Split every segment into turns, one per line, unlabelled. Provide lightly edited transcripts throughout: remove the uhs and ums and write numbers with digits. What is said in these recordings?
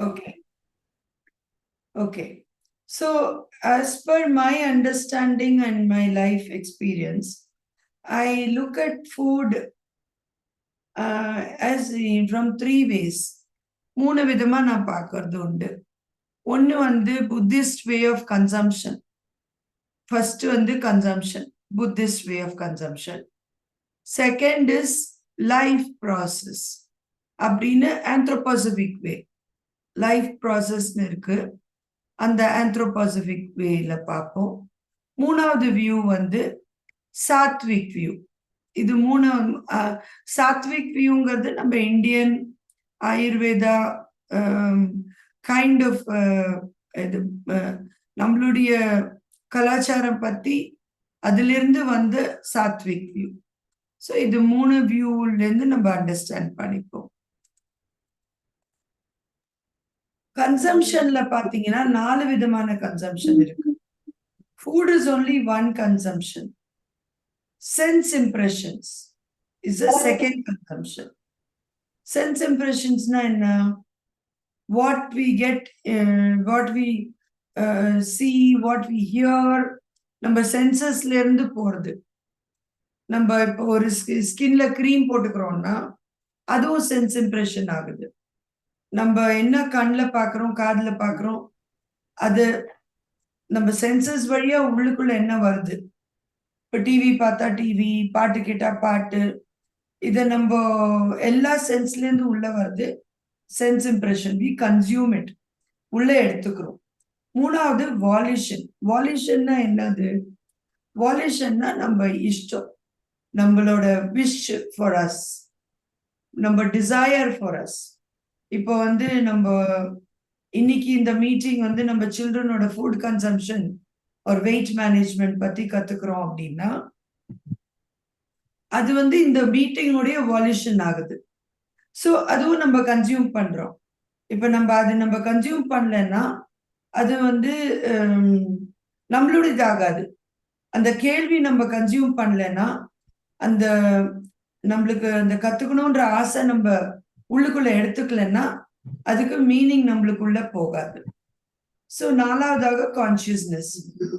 Okay. Okay. So, as per my understanding and my life experience, I look at food from 3 ways. 3 விதமா நான் பார்க்கறது உண்டு. ஒண்ணு வந்து Buddhist way of consumption. First வந்து consumption. Buddhist way of consumption. Second is life process அப்படின்னு anthroposophic வே. Life ப்ராசஸ்னு இருக்கு. அந்த ஆந்த்ரோபாசபிக் வேல பார்ப்போம். 3வது வியூ வந்து சாத்விக் வியூ. இது சாத்விக் வியூங்கிறது நம்ம இந்தியன் ஆயுர்வேதா கைண்ட் ஆஃப் இது நம்மளுடைய கலாச்சாரம் பத்தி அதிலிருந்து வந்த சாத்விக் வியூ. ஸோ இது 3 வியூலேருந்து நம்ம அண்டர்ஸ்டாண்ட் பண்ணிப்போம். கன்சம்ஷன்ல பாத்தீங்கன்னா 4 விதமான கன்சம்ஷன் இருக்கு. Food is only one consumption. Sense impressions is a second consumption. சென்ஸ் இம்ப்ரெஷன்ஸ்னா என்ன? What we get, what we see, what we hear, நம்ம சென்சஸ்ல இருந்து போறது. நம்ம இப்போ ஒரு ஸ்கின்ல கிரீம் போட்டுக்கிறோம்னா அதுவும் சென்ஸ் இம்ப்ரெஷன் ஆகுது. நம்ம என்ன கண்ணில் பார்க்குறோம், காதில் பார்க்குறோம், அது நம்ம சென்சஸ் வழியா உள்ளுக்குள்ள என்ன வருது. இப்போ டிவி பார்த்தா டிவி, பாட்டு கேட்டா பாட்டு, இதை நம்ம எல்லா சென்ஸ்லேருந்து உள்ள வருது. Sense impression, we consume it, உள்ள எடுத்துக்கிறோம். 3வது வாலிஷன். வாலிஷன்னா என்னது? வாலிஷன்னா நம்ம இஷ்டம், நம்மளோட விஷ் ஃபார் அஸ், நம்ம டிசையர் ஃபார் அஸ். இப்போ வந்து நம்ம இன்னைக்கு இந்த மீட்டிங் வந்து நம்ம சில்ட்ரனோட ஃபுட் கன்சம்ஷன் ஒரு வெயிட் மேனேஜ்மெண்ட் பத்தி கத்துக்கிறோம் அப்படின்னா அது வந்து இந்த மீட்டிங்கோடைய வால்யூஷன் ஆகுது. ஸோ அதுவும் நம்ம கன்சியூம் பண்றோம். இப்போ நம்ம கன்சியூம் பண்ணலன்னா அது வந்து நம்மளுடையது ஆகாது. அந்த கேள்வி நம்ம கன்சியூம் பண்ணலன்னா அந்த நம்மளுக்கு அந்த கத்துக்கணுன்ற ஆசை நம்ம உள்ளுக்குள்ள எடுத்துக்கலன்னா அதுக்கு மீனிங் நம்மளுக்குள்ள போகாது. So 4வதாக consciousness.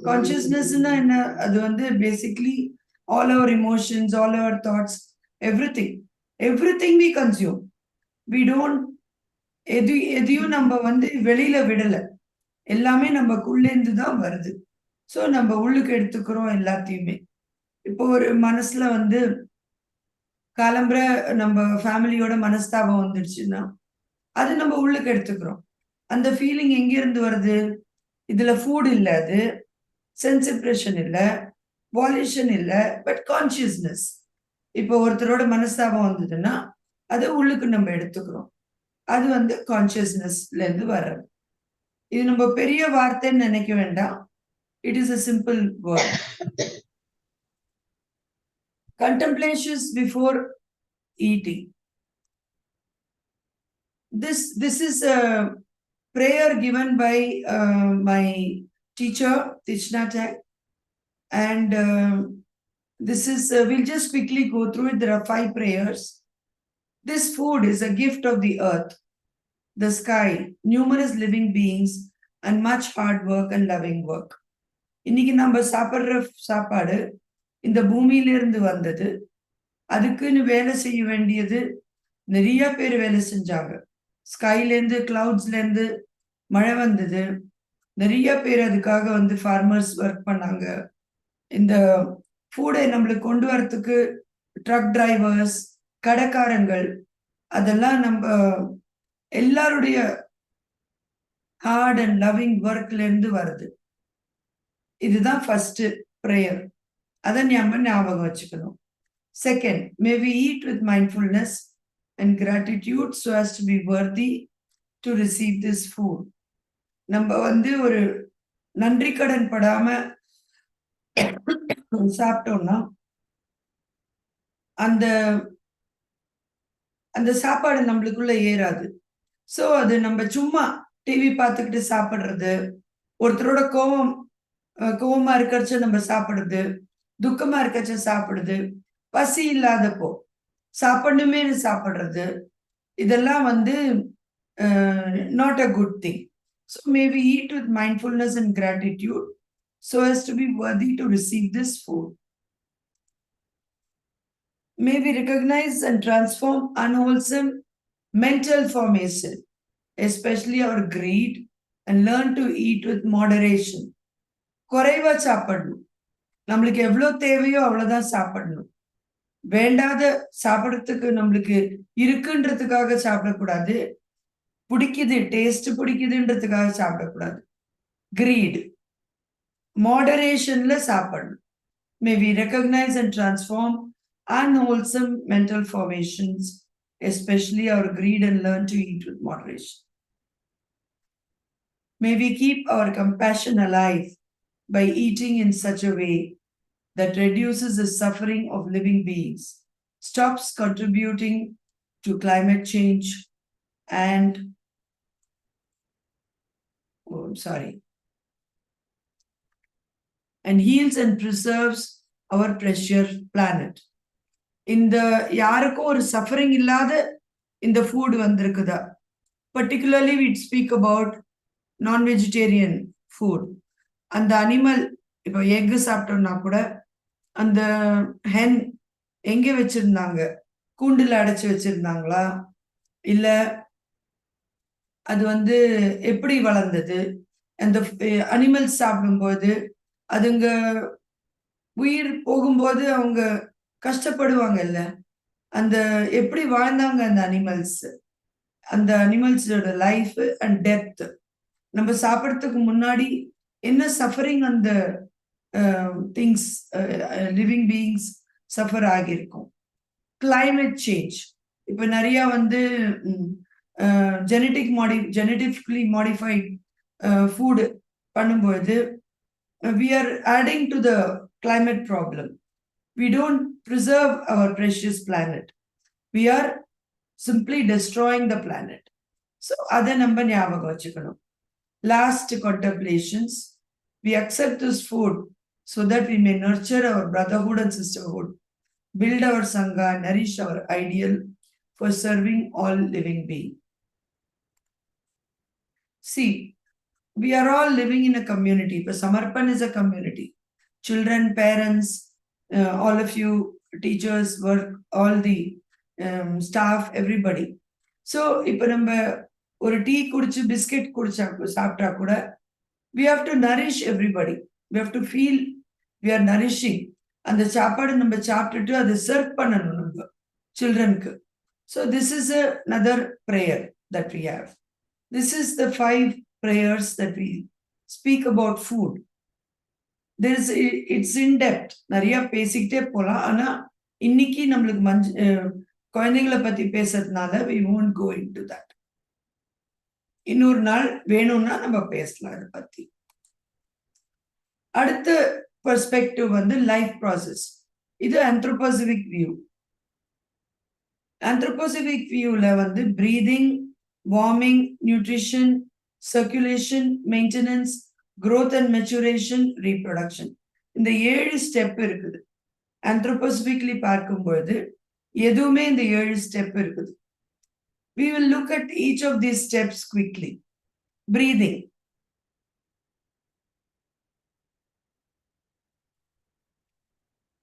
கான்சியஸ்னஸ்னா என்ன? அது வந்து basically all our emotions, all our thoughts, everything we consume. We don't எதையும் நம்ம வந்து வெளியில விடலை, எல்லாமே நமக்குள்ளேருந்து தான் வருது. ஸோ நம்ம உள்ளுக்கு எடுத்துக்கிறோம் எல்லாத்தையுமே. இப்போ ஒரு மனசுல வந்து காலம்புற நம்ம ஃபேமிலியோட மனஸ்தாபம் வந்துடுச்சுன்னா அது நம்ம உள்ளுக்கு எடுத்துக்கிறோம். அந்த ஃபீலிங் எங்கிருந்து வருது? இதுல ஃபுட் இல்ல, அது சென்ஸ் இம்ப்ரெஷன் இல்ல, வால்யூஷன் இல்ல, பட் கான்சியஸ்னஸ். இப்போ ஒருத்தரோட மனஸ்தாபம் வந்ததுன்னா அதை உள்ளுக்கு நம்ம எடுத்துக்கிறோம். அது வந்து கான்சியஸ்னஸ்ல இருந்து வர்றது. இது நம்ம பெரிய வார்த்தைன்னு நினைக்க வேண்டாம். It is a simple word. Contemplations before eating. This is a prayer given by my teacher Tichnatag, and this is we'll just quickly go through it. There are 5 prayers. This food is a gift of the earth, the sky, numerous living beings, and much hard work and loving work. இன்னைக்கு நம்ம சாப்பிட்ற சாப்பாடு இந்த பூமியிலிருந்து வந்தது. அதுக்குன்னு வேலை செய்ய வேண்டியது நிறைய பேர் வேலை செஞ்சாங்க. ஸ்கைலேருந்து, கிளவுட்ஸ்லேருந்து மழை வந்தது. நிறைய பேர் அதுக்காக வந்து ஃபார்மர்ஸ் ஒர்க் பண்ணாங்க. இந்த ஃபுடை நம்மளுக்கு கொண்டு வரத்துக்கு ட்ரக் டிரைவர்ஸ், கடைக்காரங்கள், அதெல்லாம் நம்ம எல்லாருடைய ஹார்ட் அண்ட் லவ்விங் ஒர்க்லேருந்து வருது. இதுதான் ஃபர்ஸ்ட் ப்ரேயர். அதை ஞாபகம் வச்சுக்கணும். Second, may we eat with mindfulness and gratitude so as to be worthy to receive this food. நம்ம வந்து ஒரு நன்றி கடன் படாம சாப்பிட்டோம்னா அந்த அந்த சாப்பாடு நம்மளுக்குள்ள ஏறாது. ஸோ அது நம்ம சும்மா டிவி பார்த்துக்கிட்டு சாப்பிட்றது, ஒருத்தரோட கோவமா இருக்கிறச்ச நம்ம சாப்பிடுறது, துக்கமா இருக்கச்ச சாப்பிடுறது, பசி இல்லாதப்போ சாப்பிடணுமே சாப்பிடுறது, இதெல்லாம் வந்து not a good thing. So may we eat with mindfulness and gratitude so as to be worthy to receive this food. May we recognize and transform unwholesome mental formation, especially our greed, and learn to eat with moderation. குறைவா சாப்பிடணும். நம்மளுக்கு எவ்வளவு தேவையோ அவ்வளவுதான் சாப்பிடணும். வேண்டாத சாப்பிடறதுக்கு நம்மளுக்கு இருக்குன்றதுக்காக சாப்பிடக்கூடாது. பிடிக்குது, டேஸ்ட் பிடிக்குதுன்றதுக்காக சாப்பிடக்கூடாது. கிரீட். மாடரேஷன்ல சாப்பிடணும். May we recognize and transform unwholesome mental formations, especially our greed, and learn to eat with moderation. May we keep our compassion alive by eating in such a way that reduces the suffering of living beings, stops contributing to climate change, and and heals and preserves our precious planet. இந்த யாருக்கும் ஒரு suffering இல்லாத இந்த food வந்திருக்குதா? Particularly we speak about non-vegetarian food. அந்த animal இப்போ egg சாப்பிட்டோம்னா கூட அந்த ஹென் எங்க வச்சிருந்தாங்க? கூண்டுல அடைச்சு வச்சிருந்தாங்களா? இல்ல அது வந்து எப்படி வளர்ந்தது? அந்த அனிமல்ஸ் சாப்பிடும்போது அதுங்க உயிர் போகும்போது அவங்க கஷ்டப்படுவாங்கல்ல. அந்த எப்படி வாழ்ந்தாங்க அந்த அனிமல்ஸ்? அந்த அனிமல்ஸோட லைஃப் அண்ட் டெத். நம்ம சாப்பிடறதுக்கு முன்னாடி என்ன சஃபரிங் அந்த திங்ஸ் லிவிங் பீயிங்ஸ் சஃபர் ஆகியிருக்கும். Climate change. இப்ப நிறைய வந்து ஜெனட்டிக்லி மாடிஃபைட் ஃபுட் பண்ணும்போது we are adding to the climate problem. We don't preserve our precious planet. We are simply destroying the planet. So அதை நம்ம ஞாபகம் வச்சுக்கணும். Last contemplations. We accept this food so that we may nurture our brotherhood and sisterhood, build our sangha, nourish our ideal for serving all living beings. See, we are all living in a community. But Samarpan is a community. Children, parents, all of you, teachers, work, all the staff, everybody. So, இப்போ நம்ம ஒரு tea குடிச்சு biscuit குடிச்சா சாப்பிட்டா கூட we have to nourish everybody. We have to feel we are nourishing. அந்த சாப்பாடு நம்ம சாப்பிட்டுட்டு அதை சர்வ் பண்ணணும் நம்ம சில்ட்ரனுக்கு. So this is another prayer that we have. This is the 5 prayers that we speak about food. It's in depth. நிறைய பேசிக்கிட்டே போலாம். ஆனா இன்னைக்கு நம்மளுக்கு குழந்தைகளை பத்தி பேசுறதுனால we won't go into that. இன்னொரு நாள் வேணும்னா நம்ம பேசலாம் அதை பத்தி. அடுத்த பெர்ஸ்பெக்டிவ் வந்து லைஃப் ப்ராசஸ். இது anthroposophic வியூ. anthroposophic வியூல வந்து breathing, warming, nutrition, circulation, maintenance, growth and maturation, reproduction. இந்த 7 ஸ்டெப் இருக்குது. anthroposophically பார்க்கும்போது எதுவுமே இந்த 7 ஸ்டெப் இருக்குது. We will look at each of these steps quickly. Breathing.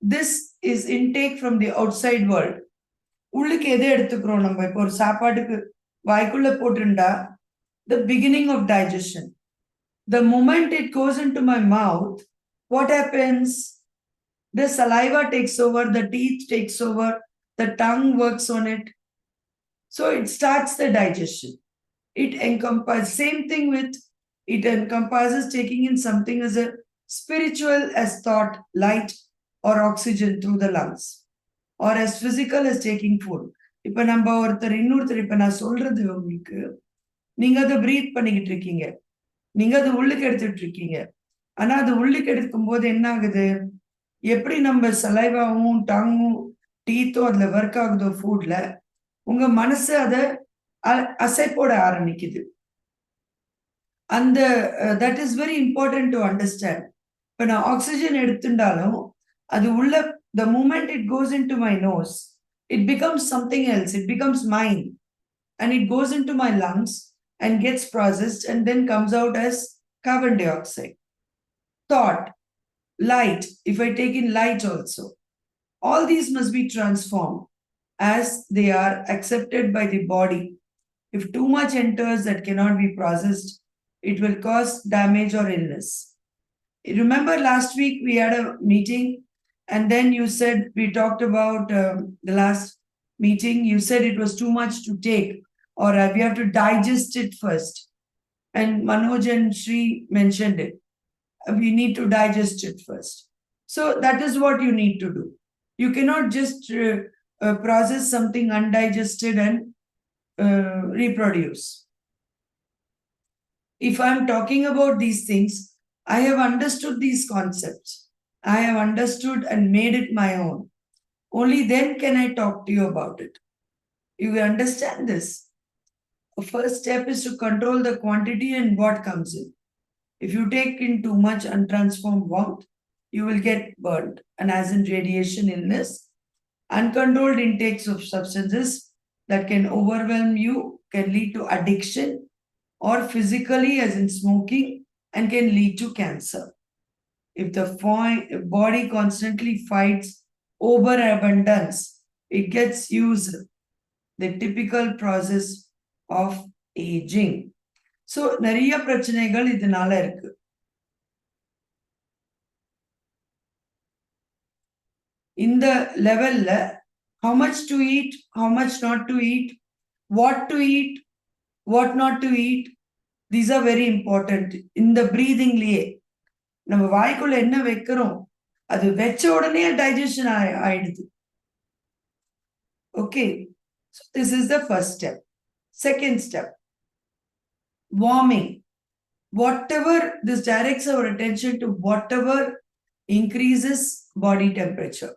This is intake from the outside world. உள்ளுக்கு எதை எடுத்துக்கிறோம் நம்ம? இப்போ ஒரு சாப்பாட்டுக்கு வாய்க்குள்ள போட்டுண்டா the beginning of digestion. The moment it goes into my mouth, what happens? The saliva takes over, the teeth takes over, the tongue works on it. So it starts the digestion. It encompasses, same thing with, it encompasses taking in something as a spiritual as thought, light or oxygen through the lungs, or as physical as taking food. இப்ப நம்ம ஒருத்தர் இன்னொருத்தர் இப்ப நான் சொல்றது உங்களுக்கு, நீங்க அதை பிரீத் பண்ணிக்கிட்டு இருக்கீங்க, நீங்க அதை உள்ளுக்கு எடுத்துட்டு இருக்கீங்க. ஆனா அது உள்ளுக்கு எடுக்கும் போது என்ன ஆகுது? எப்படி நம்ம சலைவாவும் டங்கும் டீத்தும் அதுல ஒர்க் ஆகுதோ ஃபுட்ல, உங்க மனசு அதை அசை போட ஆரம்பிக்குது. அந்த that is very important to understand. இப்ப நான் ஆக்சிஜன் எடுத்துட்டாலும் அது உள்ள the moment it goes into my nose, it becomes something else, it becomes mine. and it goes into my lungs and gets processed and then comes out as carbon dioxide. Thought, light, if I take in light also, all these must be transformed as they are accepted by the body. If too much enters that cannot be processed, it will cause damage or illness. Remember last week we had a meeting, and then you said we talked about the last meeting. You said it was too much to take, or we have to digest it first. And Manoj and Sri mentioned it. We need to digest it first. So that is what you need to do. You cannot just process something undigested and reproduce. If I'm talking about these things, I have understood these concepts. I have understood and made it my own. Only then can I talk to you about it. You understand this? The first step is to control the quantity and what comes in. If you take in too much untransformed warmth, you will get burned. And as in radiation illness, uncontrolled intakes of substances that can overwhelm you can lead to addiction, or physically, as in smoking, and can lead to cancer. If the body constantly fights overabundance, it gets used, the typical process of aging. So, நிறைய பிரச்சனைகள் இதனால இருக்கு. இந்த லெவல்ல how much to eat, how much not to eat, what to eat, what not to eat, these are very important. இந்த பிரீதிங்லயே நம்ம வாய்க்குள்ள என்ன வைக்கிறோம், அது வச்ச உடனே டைஜஷன் ஆயிடுது. Okay, so this is the first step. Second step, warming. Whatever, this directs our attention to whatever increases body temperature.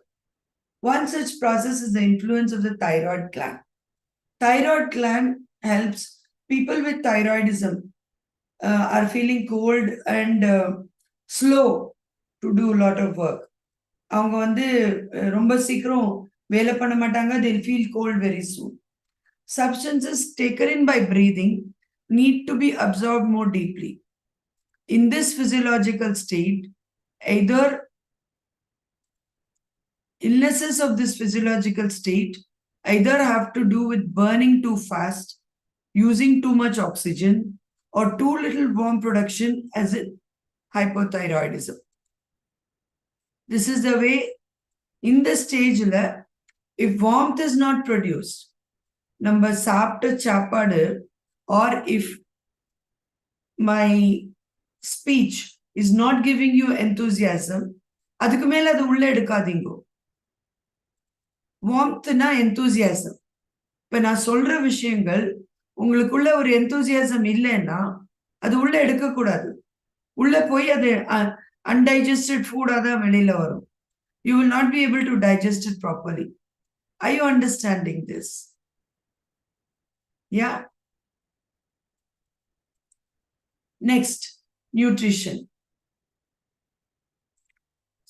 One such process is the influence of the thyroid gland. Thyroid gland helps people with thyroidism are feeling cold and slow to do a lot of work. அவங்க வந்து ரொம்ப சீக்கிரம் வேலை பண்ண மாட்டாங்க. They'll feel cold very soon. Substances taken in by breathing need to be absorbed more deeply. In this physiological state, either illnesses of this physiological state either have to do with burning too fast, using too much oxygen, or too little warm production, as in hypothyroidism. This is the way in the stage, if warmth is not produced, number சாப்பிட்ட சாப்பாடு, or if my speech is not giving you enthusiasm, அதுக்கு மேல அது உள்ள எடுக்காதீங்க. வார்ம்த்னா enthusiasm. இப்ப நான் சொல்ற விஷயங்கள் உங்களுக்குள்ள ஒரு enthusiasm இல்லைன்னா அது உள்ள எடுக்கக்கூடாது. உள்ள போய் அது undigested food தான் வெளியில வரும். You will not be able to digest it properly. Are you understanding this? Yeah. Next, nutrition.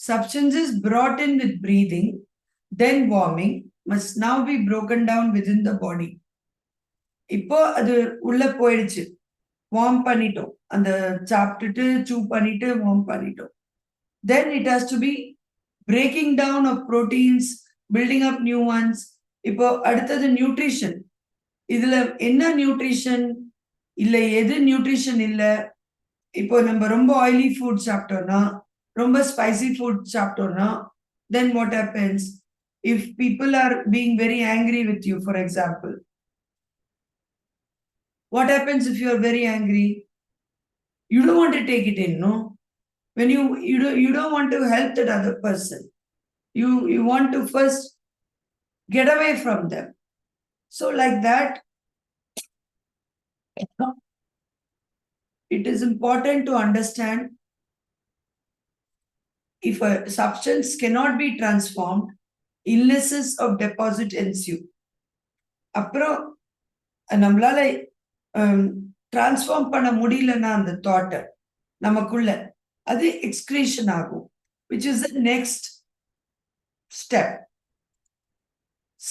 Substances brought in with breathing, then warming, must now be broken down within the body. இப்போ அது உள்ள போயிடுச்சு, warm பண்ணிட்டோம், அந்த சாப்பிட்டுட்டு சூ பண்ணிட்டு warm பண்ணிட்டோம். Then it has to be breaking down of proteins, building up new ones. இப்போ அடுத்தது nutrition. இதுல என்ன நியூட்ரிஷன் இல்ல, எது நியூட்ரிஷன் இல்ல. இப்போ நம்ம ரொம்ப ஆயிலி ஃபுட் சாப்பிட்டோம்னா, ரொம்ப ஸ்பைசி ஃபுட் சாப்பிட்டோம்னா, then what happens? If people are being very angry with you, for example, what happens if you are very angry? You don't want to take it in, no? When you don't want to help that other person. You want to first get away from them. So like that, it is important to understand, if a substance cannot be transformed, illnesses of deposit ensue. அப்புறம் நம்மளால transform பண்ண முடியலன்னா அந்த தாட்டை நமக்குள்ள, அது excretion ஆகும், which is the next step.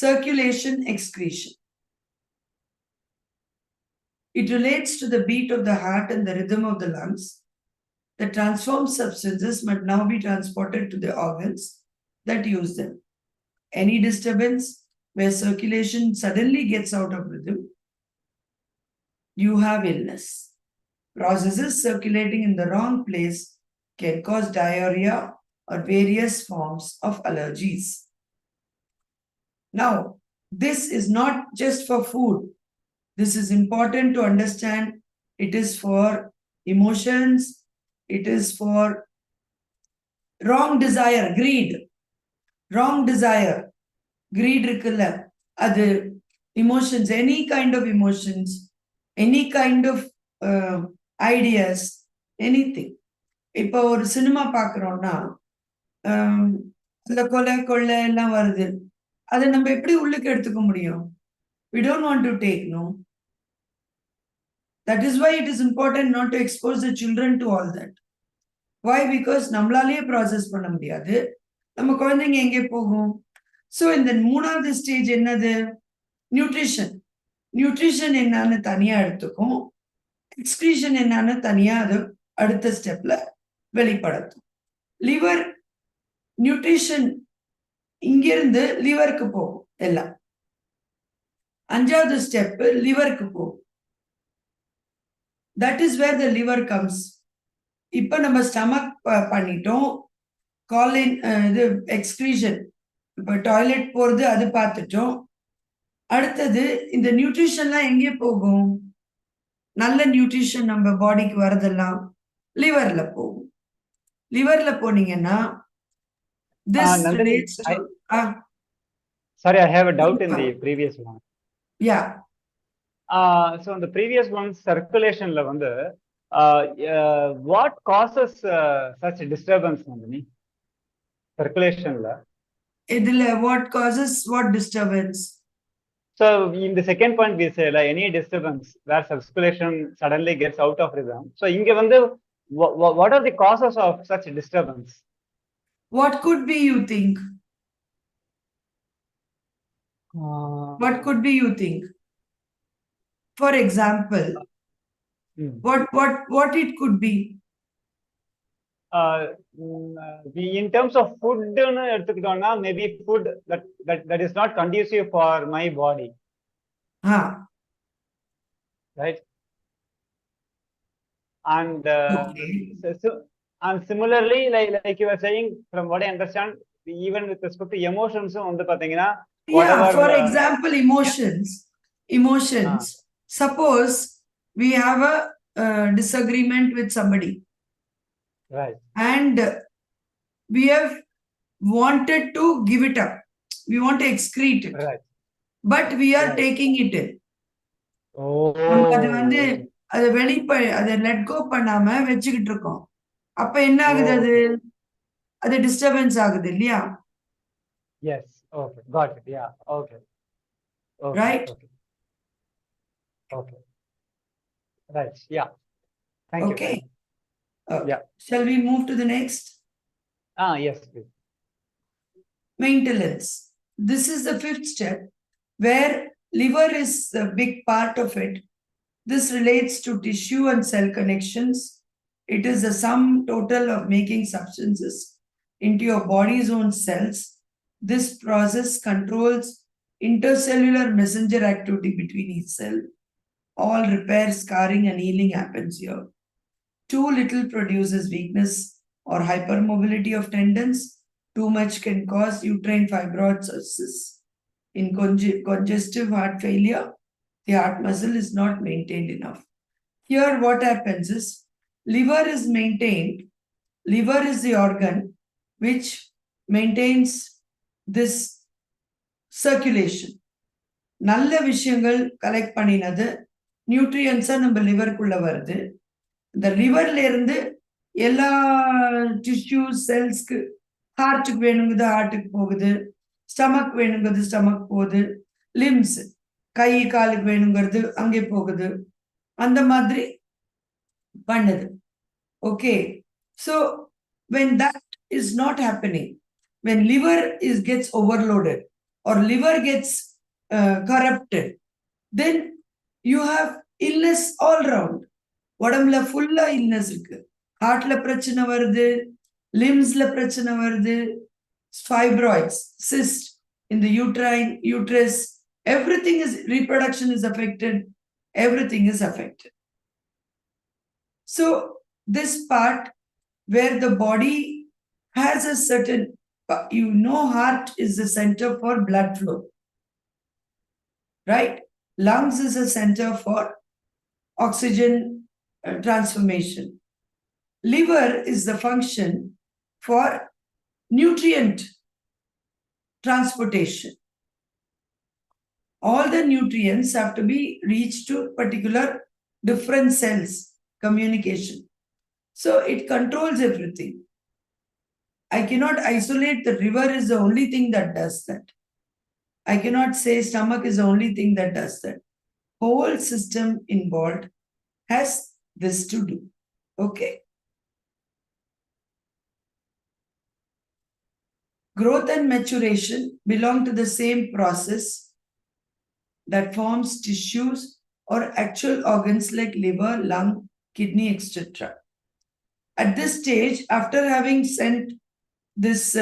Circulation, excretion. It relates to the beat of the heart and the rhythm of the lungs. The transformed substances must now be transported to the organs that use them. Any disturbance where circulation suddenly gets out of rhythm, you have illness. Processes circulating in the wrong place can cause diarrhea or various forms of allergies. Now, this is not just for food. This is important to understand. It is for emotions. It is for wrong desire, greed. Wrong desire, greed இருக்குல்ல அது emotions, any kind of emotions, any kind of ideas, anything. இப்போ ஒரு cinema பார்க்குறோம்னா இந்த கொலை எல்லாம் வருது, அதை நம்ம எப்படி உள்ளுக்கு எடுத்துக்க முடியும்? We don't want to take, no. That is why it is important not to expose the children to all that. Why? Because நம்மளாலேயே ப்ராசஸ் பண்ண முடியாது, நம்ம குழந்தைங்க எங்கே போகும்? ஸோ இந்த மூணாவது ஸ்டேஜ் என்னது? நியூட்ரிஷன். நியூட்ரிஷன் என்னன்னு தனியா எடுத்துக்கும், எக்ஸ்கிரீஷன் என்னன்னு தனியா அது அடுத்த ஸ்டெப்ல வெளிப்படுத்தும். லிவர் நியூட்ரிஷன் இங்கிருந்து லிவருக்கு போகும் எல்லாம். அஞ்சாவது ஸ்டெப் லிவருக்கு போகும். That is where the liver comes. இப்ப நம்ம ஸ்டமக் பண்ணிட்டோம், காலின் இது எக்ஸ்கிரீஷன், இப்போ டாய்லெட் போறது அது பார்த்துட்டோம். அடுத்தது இந்த நியூட்ரிஷன்லாம் எங்கே போகும்? நல்ல நியூட்ரிஷன் நம்ம பாடிக்கு வரதெல்லாம் லிவர்ல போகும். லிவர்ல போனீங்கன்னா this relates to
sorry, I have a doubt in the previous one.
Yeah.
So in the previous one, circulation la vandu what causes such disturbance, Nandini? Circulation la
idile what causes what disturbance?
So in the second point we say like any disturbance where circulation suddenly gets out of rhythm. So inge vandu what are the causes of such disturbance?
What could be, you think? What could be, you think? For example, what it could be?
In terms of food, maybe food that is not conducive for my body. Right? And
okay.
And similarly, like you were saying, from what I understand, even with respect to emotions,
yeah, for example, emotions. Suppose we have a disagreement with somebody.
Right.
And we have wanted to give it up. We want to excrete it.
Right.
But we are taking it in. அது வந்து அதை அதை let go பண்ணாம வச்சுக்கிட்டு இருக்கோம். அப்ப என்ன ஆகுது? அது டிஸ்டர்பன்ஸ் ஆகுது இல்லையா?
Yes. Okay. Got it. Yeah. Okay.
Right.
Okay. Right. Yeah. Thank you.
Okay.
Yeah.
Shall we move to the next?
Yes, please.
Maintenance. This is the fifth step where liver is a big part of it. This relates to tissue and cell connections. It is the sum total of making substances into your body's own cells. This process controls intercellular messenger activity between each cell. All repair, scarring, and healing happens here. Too little produces weakness or hypermobility of tendons. Too much can cause uterine fibrosis. In congestive heart failure, the heart muscle is not maintained enough. Here what happens is, liver is maintained. Liver is the organ which maintains this circulation. நல்ல விஷயங்கள் collect பண்ணினது நியூட்ரியன்ஸா நம்ம லிவருக்குள்ள வருது. இந்த லிவர்ல இருந்து எல்லா tissue செல்ஸ்க்கு, ஹார்ட்டுக்கு வேணுங்கிறது ஹார்ட்டுக்கு போகுது, ஸ்டமக் வேணுங்கிறது ஸ்டமக் போகுது, லிம்ஸ் கை காலுக்கு வேணுங்கிறது அங்கே போகுது, அந்த மாதிரி பண்ணுது. Okay, so when that is not happening, when liver gets overloaded or liver gets corrupted, then you have illness all round. உடம்புல ஃபுல்லா illness இருக்கு. ஹார்ட்ல பிரச்சனை வருது, லிம்ஸ்ல பிரச்சனை வருது, fibroids, cyst in the uterus, everything is, reproduction is affected, everything is affected. So this part where the body has a certain, heart is the center for blood flow, right? Lungs is a center for oxygen transformation. Liver is the function for nutrient transportation. All the nutrients have to be reached to particular different cells, communication. So it controls everything. I cannot isolate the liver is the only thing that does that. I cannot say stomach is the only thing that does that. Whole system involved has this to do. Okay. Growth and maturation belong to the same process that forms tissues or actual organs like liver, lung, kidney, etc. At this stage, after having sent this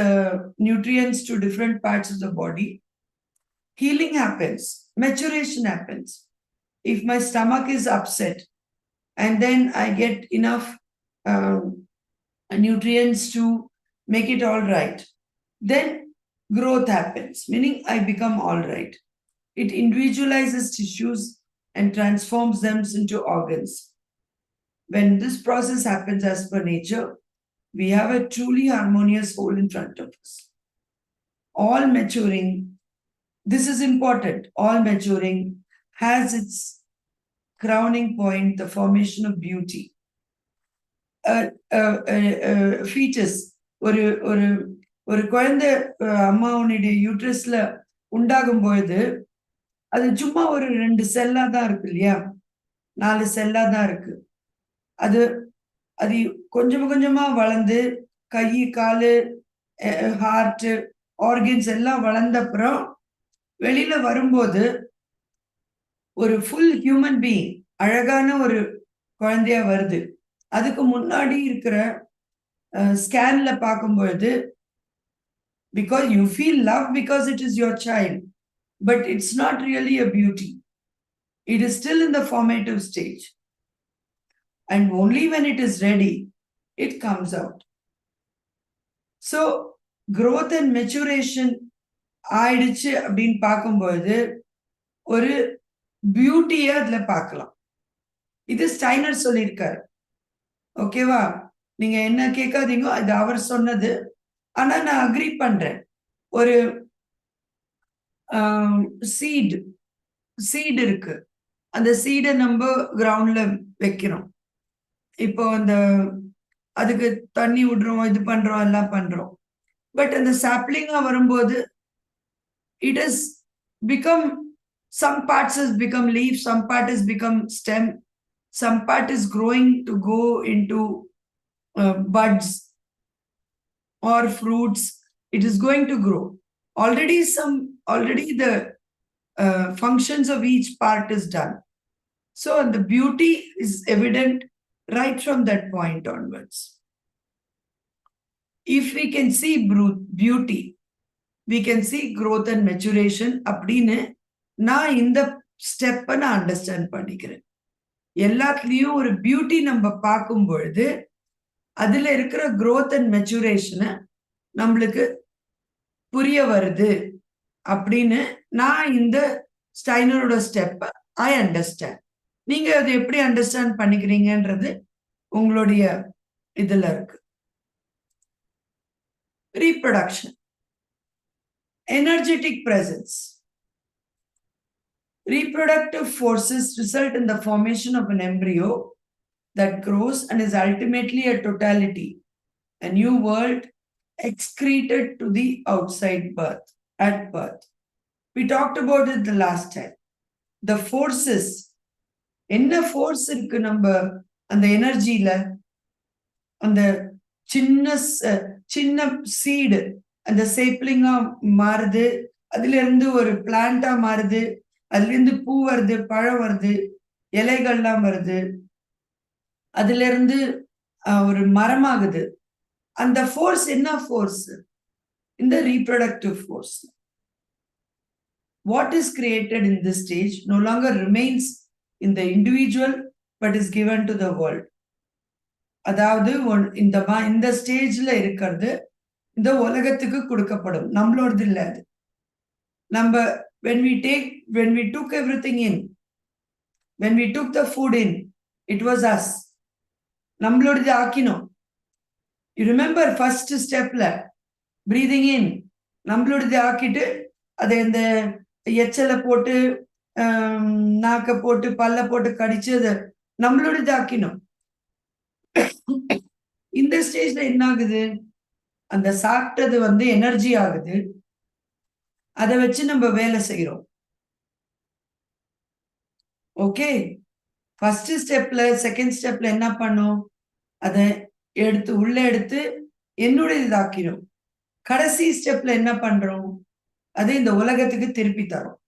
nutrients to different parts of the body, healing happens, maturation happens. If my stomach is upset and then I get enough nutrients to make it all right, then growth happens, meaning I become all right. It individualizes tissues and transforms them into organs. When this process happens as per nature, we have a truly harmonious whole in front of us. All maturing, this is important, all maturing has its crowning point, the formation of beauty. Fetus, ஒரு குழந்தை அம்மாவுடைய யூட்ரஸ்ல உண்டாகும் பொழுது அது சும்மா ஒரு 2 செல்லா தான் இருக்கு இல்லையா, 4 செல்லா தான் இருக்கு. அது அது கொஞ்சமா வளர்ந்து கை, காலு, ஹார்ட், ஆர்கன்ஸ் எல்லாம் வளர்ந்த அப்புறம் வெளியில வரும்போது ஒரு ஃபுல் ஹியூமன் பீயிங், அழகான ஒரு குழந்தையா வருது. அதுக்கு முன்னாடி இருக்கிற ஸ்கேன்ல பார்க்கும்பொழுது, because you feel love because it is your child, but it's not really a beauty. It is still in the formative stage. And only when it is ready, it comes out. So, growth and maturation ஆயிடுச்சு அப்படின்னு பார்க்கும்போது ஒரு பியூட்டியை அதுல பார்க்கலாம். இது Steiner சொல்லியிருக்காரு. ஓகேவா? நீங்க என்ன கேட்காதீங்க, அது அவர் சொன்னது. ஆனா நான் அக்ரி பண்றேன். ஒரு சீட் இருக்கு, அந்த சீடை நம்ம கிரவுண்ட்ல வைக்கிறோம். இப்போ அந்த அதுக்கு தண்ணி விடுறோம், இது பண்றோம், எல்லாம் பண்றோம். பட் அந்த சாப்ளிங்கா வரும்போது it has become, some parts has become leaf, some part has become stem, some part is growing to go into buds or fruits. It is going to grow. Already the functions of each part is done. So the beauty is evident right from that point onwards. If we can see beauty, we can see growth and maturation. அப்படின்னு நான் இந்த ஸ்டெப்பை நான் understand பண்ணிக்கிறேன். எல்லாத்துலேயும் ஒரு beauty நம்ம பார்க்கும் பொழுது அதுல இருக்கிற growth and maturation நம்மளுக்கு புரிய வருது அப்படின்னு நான் இந்த ஸ்டைனரோட ஸ்டெப்பை ஐ அண்டர்ஸ்டாண்ட். நீங்க அதை எப்படி அண்டர்ஸ்டாண்ட் பண்ணிக்கிறீங்கன்றது உங்களுடைய இதுல இருக்கு. Reproduction. Energetic presence. Reproductive forces result in the formation of an embryo that grows and is ultimately a totality, a new world excreted to the outside birth, at birth. We talked about it the last time. The forces, என்ன force இருக்கு நம்ம அந்த எனர்ஜியில, அந்த சின்ன seed அந்த சேப்லிங்கா மாறுது, அதுல இருந்து ஒரு பிளான்டா மாறுது, அதுல இருந்து பூ வருது, பழம் வருது. இலைகள்லாம் வருது, அதுல இருந்து ஒரு மரமாகுது. அந்த ஃபோர்ஸ் என்ன ஃபோர்ஸ்? இந்த reproductive force. What is created in this stage no longer remains in the individual but is given to the world. அதாவது இந்த ஸ்டேஜ்ல இருக்கிறது இந்த உலகத்துக்கு கொடுக்கப்படும், நம்மளோடது இல்ல அது. நம்ம when we took everything in, when we took the food in, it was us. நம்மளோடது ஆக்கினோம். You remember first stepல breathing in, நம்மளோடது ஆக்கிட்டு அதை இந்த எச்சலை போட்டு நாக்க போட்டு பல்ல போட்டு கடிச்சு அதை நம்மளோடது ஆக்கினோம். இந்த ஸ்டேஜ்ல என்ன ஆகுது? அந்த சாப்பிட்டது எனர்ஜி ஆகுது. அதை வச்சு நம்ம வேலை செய்யறோம். ஓகே, ஃபர்ஸ்ட் ஸ்டெப்ல செகண்ட் ஸ்டெப்ல என்ன பண்ணோம்? அதை உள்ள எடுத்து என்னுடைய இதாக்கிறோம். கடைசி ஸ்டெப்ல என்ன பண்றோம்? அதை இந்த உலகத்துக்கு திருப்பி தரோம்.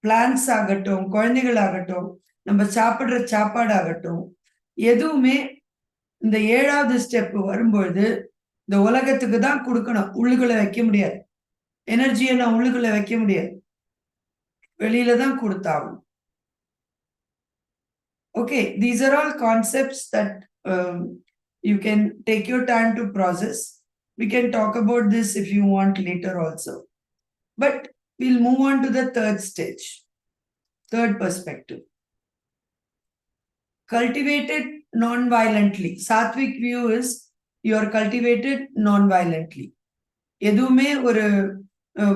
பிளான்ஸ் ஆகட்டும், குழந்தைகள் ஆகட்டும், நம்ம சாப்பிடுற சாப்பாடு ஆகட்டும், எதுவுமே இந்த 7வது ஸ்டெப் வரும்பொழுது இந்த உலகத்துக்கு தான் கொடுக்கணும். உள்ளுக்குள்ள வைக்க முடியாது. எனர்ஜியை நான் உள்ளுக்குள்ள வைக்க முடியாது, வெளியில தான் கொடுத்தாகும். Okay, these are all concepts that you can take your time to process. We can talk about this if you want later also. But we'll move on to the third stage, third perspective. Cultivated non-violently. Sattvic view is you are cultivated non-violently. எதுவுமே ஒரு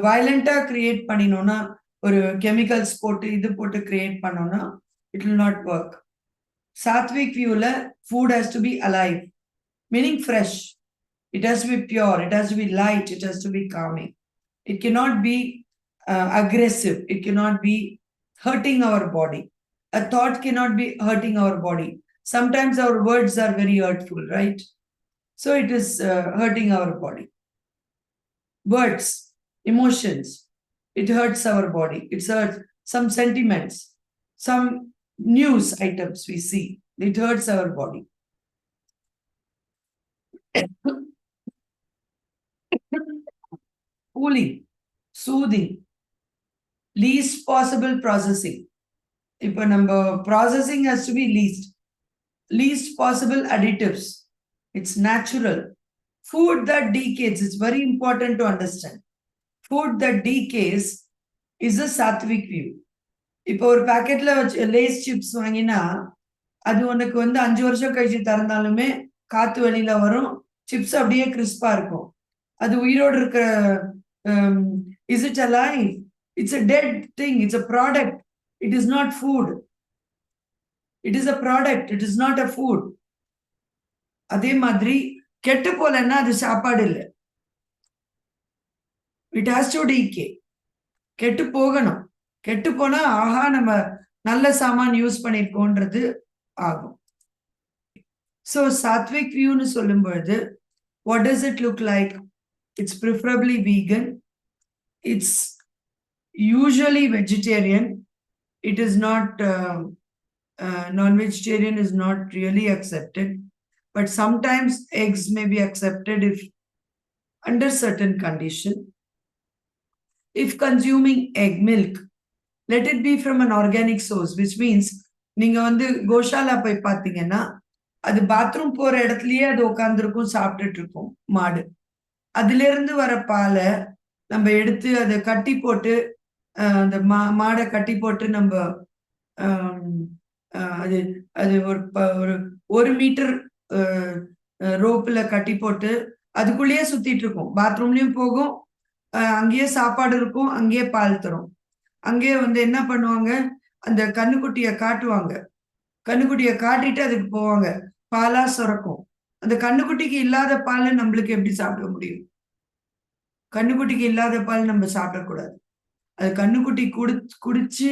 violent-ஆ create பண்ணினோம்னா, ஒரு chemicals போட்டு இது போட்டு create பண்ணோம்னா it will not work. Sattvic view la food has to be alive, meaning fresh. It has to be pure, it has to be light, it has to be calming. It cannot be aggressive, it cannot be hurting our body. A thought cannot be hurting our body. Sometimes our words are very hurtful, right? So it is hurting our body. Words, emotions, it hurts our body. It hurts some sentiments, some news items we see, it hurts our body. Cooling, soothing, least possible processing. If a number processing has to be least possible additives. It's natural. Food that decays, it's very important to understand. Food that decays is a sattvic view. இப்போ ஒரு பேக்கெட்ல வச்சு Lay's chips வாங்கினா அது உனக்கு 5 வருஷம் கழிச்சு திறந்தாலுமே காத்து வெளியில வரும், சிப்ஸ் அப்படியே கிறிஸ்பா இருக்கும். அது உயிரோடு இருக்கிற is it alive? It's a dead thing. It's a product. It is not food. It is a product. It is not a food. அதே மாதிரி கெட்டு போலன்னா அது சாப்பாடு இல்லை. It has to decay. கெட்டு போகணும். கெட்டு போனா ஆஹா நம்ம நல்ல சாமான் யூஸ் பண்ணிருக்கோன்றது ஆகும். So sattvic view னு சொல்லும் பொழுது what does it look like? It's preferably vegan. It's usually vegetarian. It is not non-vegetarian is not really accepted, but sometimes eggs may be accepted if under certain condition. If consuming egg milk, let it be from an organic source, which means நீங்க கோஷாலா போய் பார்த்தீங்கன்னா அது bathroom போற இடத்துலயே அது உட்கார்ந்துருக்கும், சாப்பிட்டுட்டு இருக்கும் மாடு. அதுல இருந்து வர பாலை நம்ம எடுத்து அதை கட்டி போட்டு அந்த மாடை கட்டி போட்டு நம்ம அது அது ஒரு 1 மீட்டர் ரோப்ல கட்டி போட்டு அதுக்குள்ளேயே சுத்திட்டு இருக்கும். பாத்ரூம்லயும் போகும், அங்கேயே சாப்பாடு இருக்கும், அங்கேயே பால் தரும். அங்கேயே என்ன பண்ணுவாங்க, அந்த கண்ணுக்குட்டியை காட்டுவாங்க. கண்ணுக்குட்டியை காட்டிட்டு அதுக்கு போவாங்க, பாலா சுரக்கும். அந்த கண்ணுக்குட்டிக்கு இல்லாத பால் நம்மளுக்கு எப்படி சாப்பிட முடியும்? கண்ணுக்குட்டிக்கு இல்லாத பால் நம்ம சாப்பிடக்கூடாது. அது கண்ணுக்குட்டி குடிச்சு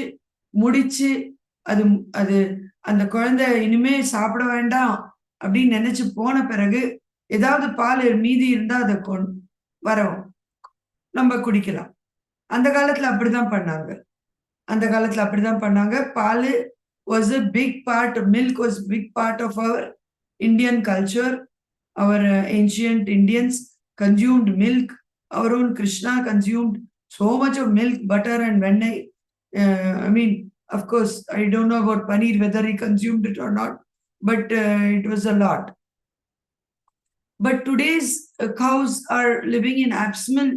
முடிச்சு அது அது அந்த குழந்தை இனிமே சாப்பிட வேண்டாம் அப்படின்னு நினைச்சு போன பிறகு ஏதாவது பால் மீதி இருந்தா அதை வரோம் நம்ம குடிக்கலாம். அந்த காலத்துல அப்படிதான் பண்ணாங்க. அந்த காலத்துல அப்படிதான் பண்ணாங்க. பால் was a big part, milk was a big part of our Indian culture. Our ancient Indians consumed milk. Our own Krishna consumed so much of milk, butter and vennai. I mean, of course, I don't know about paneer, whether he consumed it or not, but it was a lot. But today's cows are living in abysmal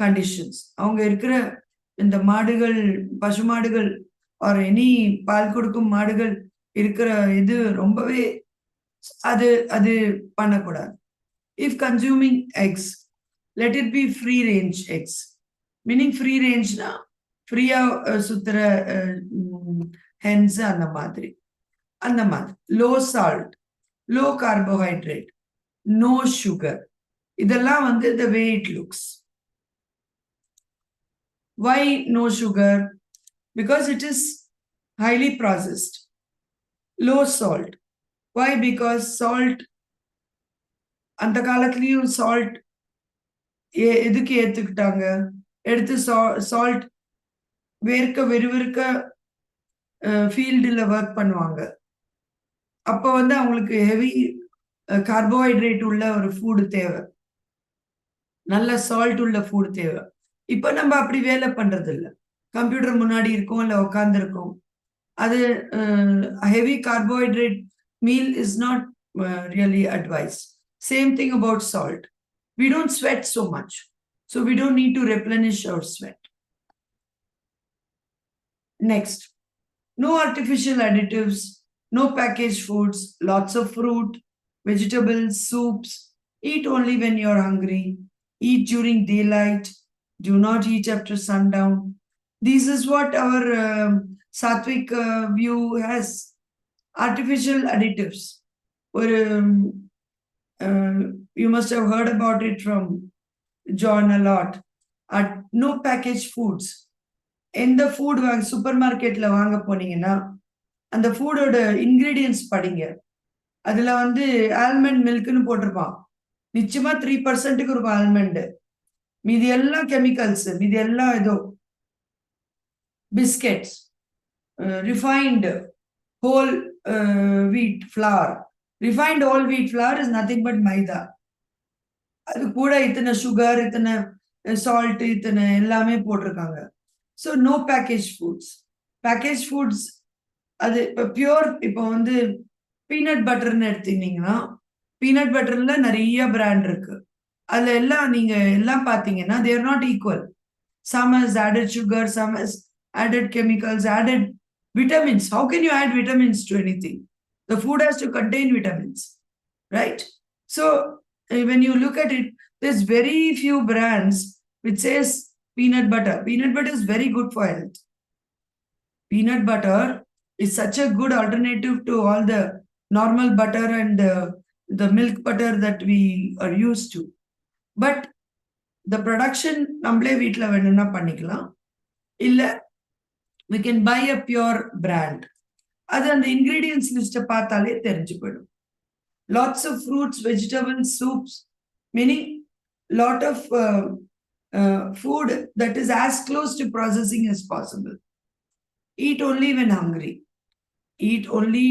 conditions. அவங்க இருக்கிற இந்த மாடுகள், பசு மாடுகள் or any பால் கொடுக்கும் மாடுகள் இருக்கிற இது ரொம்பவே அது அது பண்ணக்கூடாது. If consuming eggs, let it be free range eggs. Meaning free range na ஃப்ரீயா சுத்துற ஹென்ஸ் அந்த மாதிரி. Low salt, low carbohydrate, no sugar. இதெல்லாம் வந்து the way it looks. Why no sugar? Because it is highly processed. Low salt. Why? Because salt, அந்த காலத்துலயும் salt எதுக்கு ஏத்துக்கிட்டாங்க? எடுத்து salt விறுவிறுக்க ஃபீல்டில் ஒர்க் பண்ணுவாங்க. அப்போ வந்து அவங்களுக்கு ஹெவி கார்போஹைட்ரேட் உள்ள ஒரு ஃபுட் தேவை, நல்ல சால்ட் உள்ள ஃபுட் தேவை. இப்போ நம்ம அப்படி வேலை பண்றது இல்லை. கம்ப்யூட்டர் முன்னாடி இருக்கோம், இல்லை உட்காந்துருக்கோம். அது heavy carbohydrate meal is not really advice. Same thing about salt. We don't sweat so much, so we don't need to replenish our sweat. Next, no artificial additives, no packaged foods, lots of fruit, vegetables, soups. Eat only when you're hungry. Eat during daylight. Do not eat after sundown. This is what our Sattvic view has. Artificial additives. Or you must have heard about it from John a lot. No packaged foods. எந்த food super மார்க்கெட்ல வாங்க போனீங்கன்னா அந்த ஃபுடோட ingredients படிங்க. அதுல வந்து almond மில்க்னு போட்டிருப்பான். நிச்சயமா 3% இருக்கும் ஆல்மண்ட். மீதி எல்லாம் கெமிக்கல்ஸ், மீதி எல்லாம் ஏதோ biscuits, refined whole wheat flour. Refined whole wheat flour is nothing but maida. அது கூட இத்தனை சுகர், இத்தனை சால்ட், இத்தனை எல்லாமே போட்டிருக்காங்க. So no package foods. Package foods அது இப்போ பியூர். இப்போ வந்து பீனட் பட்டர்னு எடுத்தீங்கன்னா பீனட் பட்டர்ல நிறைய பிராண்ட் இருக்கு. அதுல எல்லாம் நீங்க எல்லாம் பார்த்தீங்கன்னா they are not equal. Some has added sugar, some has added chemicals, added vitamins. How can you add vitamins to anything? The food has to contain vitamins, right? So when you look at it, there's very few brands which says peanut butter. Peanut butter is very good for health. Peanut butter is such a good alternative to all the normal butter and the milk butter that we are used to. But the production நம்மளே வீட்டில் வேணும்னா பண்ணிக்கலாம், இல்லை we can buy a pure brand. அது அந்த ingredients லிஸ்ட்டை பார்த்தாலே தெரிஞ்சு போயிடும். Lots of fruits, vegetables, soups, meaning lot of food that is as close to processing as possible. Eat only when hungry. Eat only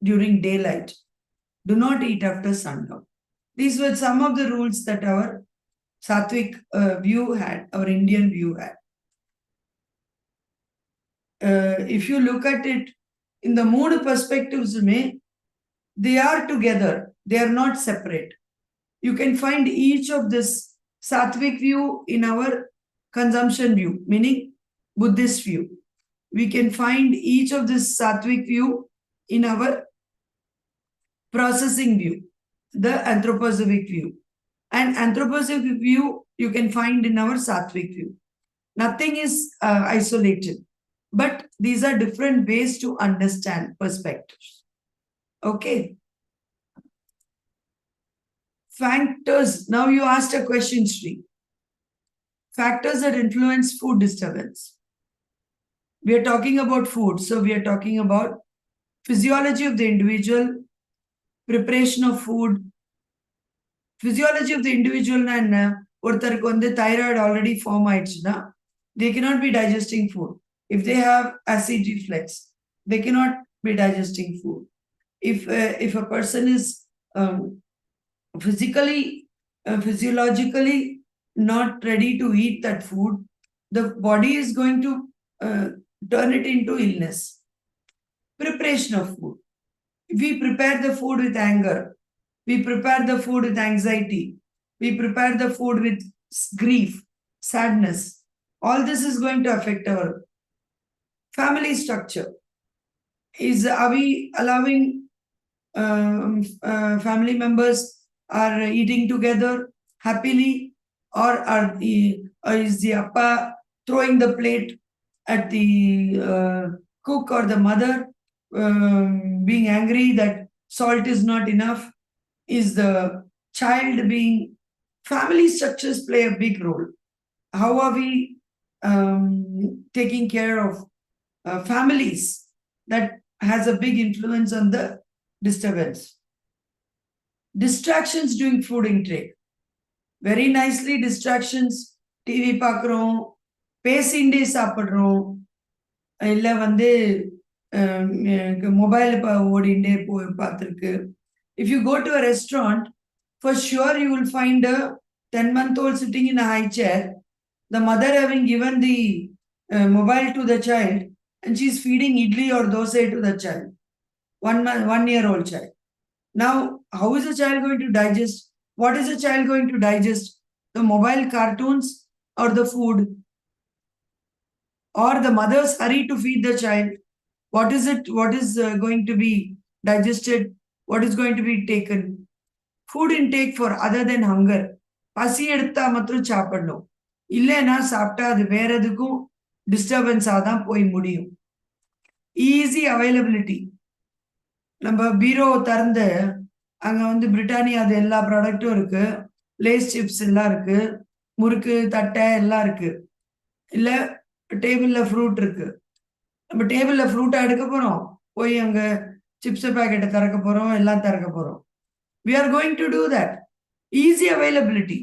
during daylight. Do not eat after sundown. These were some of the rules that our Sattvic view had, our Indian view had. If you look at it in the mood perspectives, they are together. They are not separate. You can find each of this Sattvic view in our consumption view, meaning Buddhist view. We can find each of this Sattvic view in our processing view, the anthroposophic view. And anthroposophic view you can find in our Sattvic view. Nothing is isolated, but these are different ways to understand perspectives. Okay. Factors. Now you asked a question, Sri. Factors that influence food disturbance. We are talking about food, so we are talking about physiology of the individual, preparation of food. Physiology of the individual na enna, ஒருத்தருக்கு வந்து thyroid already form ஆயிடுச்சுன்னா they cannot be digesting food. If they have acid reflux, they cannot be digesting food. If a person is physiologically not ready to eat that food, the body is going to turn it into illness. Preparation of food. We prepare the food with anger. We prepare the food with anxiety. We prepare the food with grief, sadness. All this is going to affect our family structure. Are we allowing family members are eating together happily, or is the appa throwing the plate at the cook or the mother, being angry that salt is not enough? Is the child being... Family structures play a big role. How are we taking care of families? That has a big influence on the disturbance. Distractions during food intake. Very nicely distractions. TV பார்க்குறோம், பேசிண்டே சாப்பிடுறோம், இல்லை வந்து mobile ஓடிண்டே பார்த்துருக்கு. If you go to a restaurant, for sure you will find a 10-month-old sitting in a high chair, the mother having given the mobile to the child, and she's feeding idli or dosa to the child, 1-year-old child. Now, how is a child going to digest? What is a child going to digest? The mobile cartoons or the food? Or the mother's hurry to feed the child? What is it? What is going to be digested? What is going to be taken? Food intake for other than hunger. பசி எடுத்தா மாத்திரம் சாப்பிடணும், இல்லைன்னா சாப்பிட்டா அது வேற எதுக்கும் டிஸ்டர்பன்ஸாக தான் போய் முடியும். Easy availability. நம்ம பீரோ திறந்து அங்கே வந்து பிரிட்டானியா அது எல்லா ப்ராடக்டும் இருக்கு, லேஸ் சிப்ஸ் எல்லாம் இருக்கு, முறுக்கு தட்டை எல்லாம் இருக்கு. இல்லை டேபிளில் ஃப்ரூட் இருக்கு. நம்ம டேபிளில் ஃப்ரூட்டை எடுக்க போகிறோம், போய் அங்கே சிப்ஸ் பேக்கெட்டை திறக்க போகிறோம், எல்லாம் திறக்க போகிறோம். We are going to do that. Easy availability.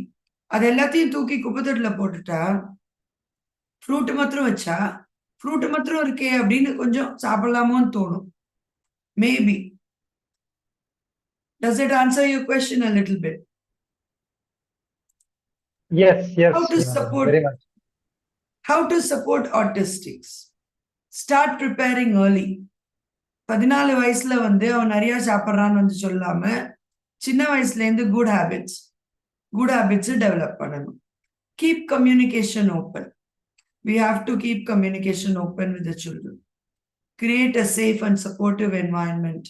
அது எல்லாத்தையும் தூக்கி குப்பைத்தட்டில் போட்டுட்டா, ஃப்ரூட்டு மாத்திரம் வச்சா, ஃப்ரூட்டு மாத்திரம் இருக்கே அப்படின்னு கொஞ்சம் சாப்பிடலாமோன்னு தோணும். Maybe. Does it answer your question a little bit?
Yes.
How to support,
very much.
How to support autistics? Start preparing early. 14 வயசுல வந்து அவன் நிறைய சாப்பிட்றான்னு வந்து சொல்லாம, சின்ன வயசுலேருந்து குட் ஹேபிட்ஸ் டெவலப் பண்ணணும். Keep communication open. We have to keep communication open with the children. Create a safe and supportive environment.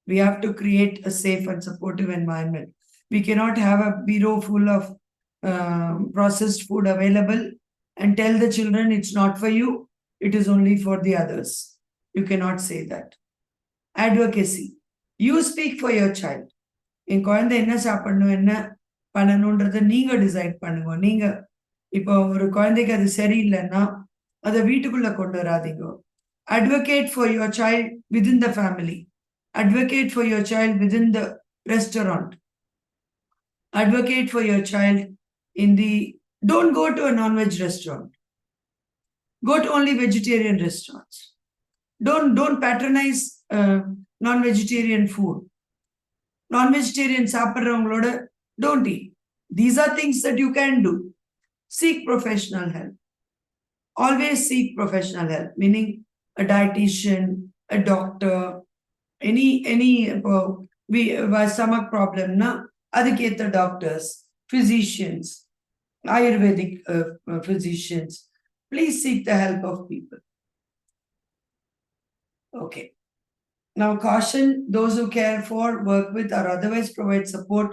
We have to create a safe and supportive environment. We cannot have a bureau full of processed food available and tell the children it's not for you, it is only for the others. You cannot say that. Advocacy. You speak for your child. என் குழந்தை என்ன சாப்பிடணும், என்ன பண்ணணுன்றதை நீங்க decide பண்ணுங்க. நீங்க இப்போ ஒரு குழந்தைக்கு அது சரியில்லைன்னா அதை வீட்டுக்குள்ள கொண்டு வராதீங்க. Advocate for your child within the family. Advocate for your child within the restaurant. Advocate for your child in the... Don't go to a non-veg restaurant. Go to only vegetarian restaurants. Don't patronize non-vegetarian food. Non-vegetarian சாப்பிட்றவங்களோட don't eat. These are things that you can do. Seek professional help. Always seek professional help, meaning a dietitian, a doctor, any stomach problem na aduketa doctors, physicians, ayurvedic physicians. Please seek the help of people. Okay. Now, caution: those who care for, work with, or otherwise provide support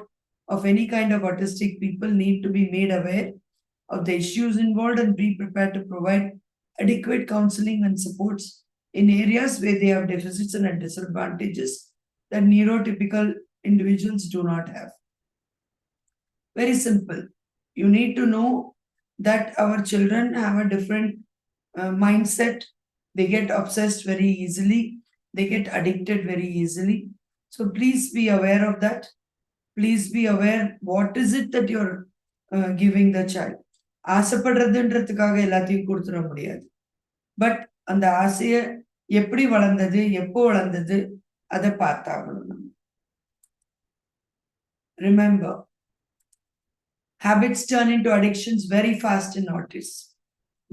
of any kind of autistic people need to be made aware of the issues involved and be prepared to provide adequate counseling and supports in areas where they have deficits and disadvantages that neurotypical individuals do not have. Very simple. You need to know that our children have a different mindset. They get obsessed very easily. They get addicted very easily. So please be aware of that. Please be aware what is it that you're giving the child. ஆசைப்படுறதுன்றதுக்காக எல்லாத்தையும் கொடுத்துட முடியாது. But அந்த ஆசைய எப்படி வளர்ந்தது, எப்போ வளர்ந்தது, அதை பார்த்தாகணும் நம்ம. Remember, habits turn into addictions very fast in autism.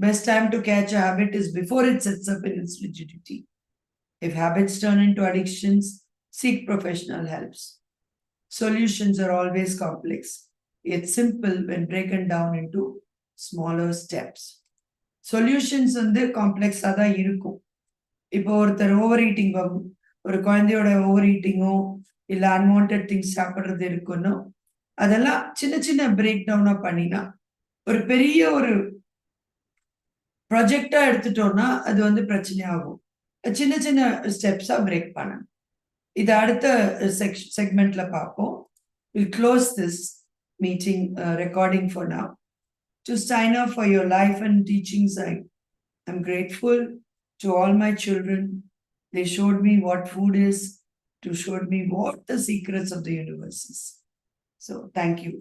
Best time to catch a habit is before it sets up in its rigidity. If habits turn into addictions, seek professional helps. Solutions are always complex. It's simple when broken down into smaller steps. Solutions வந்து காம்ப்ளெக்ஸாக தான் இருக்கும். இப்போ ஒருத்தர் over eating, ஒரு குழந்தையோட over ஈட்டிங்கோ இல்லை unwanted things சாப்பிட்றது இருக்குன்னு, அதெல்லாம் சின்ன சின்ன பிரேக் டவுனா பண்ணினா, ஒரு பெரிய ஒரு ப்ராஜெக்டா எடுத்துட்டோம்னா அது வந்து பிரச்சனையாகும். சின்ன சின்ன ஸ்டெப்ஸா பிரேக் பண்ணணும். இது அடுத்த செக்மெண்ட்ல பார்ப்போம். We'll close this meeting recording for now. To sign off for your life and teachings, I'm grateful to all my children. They showed me what food is, showed me what the secrets of the universe is. So thank you.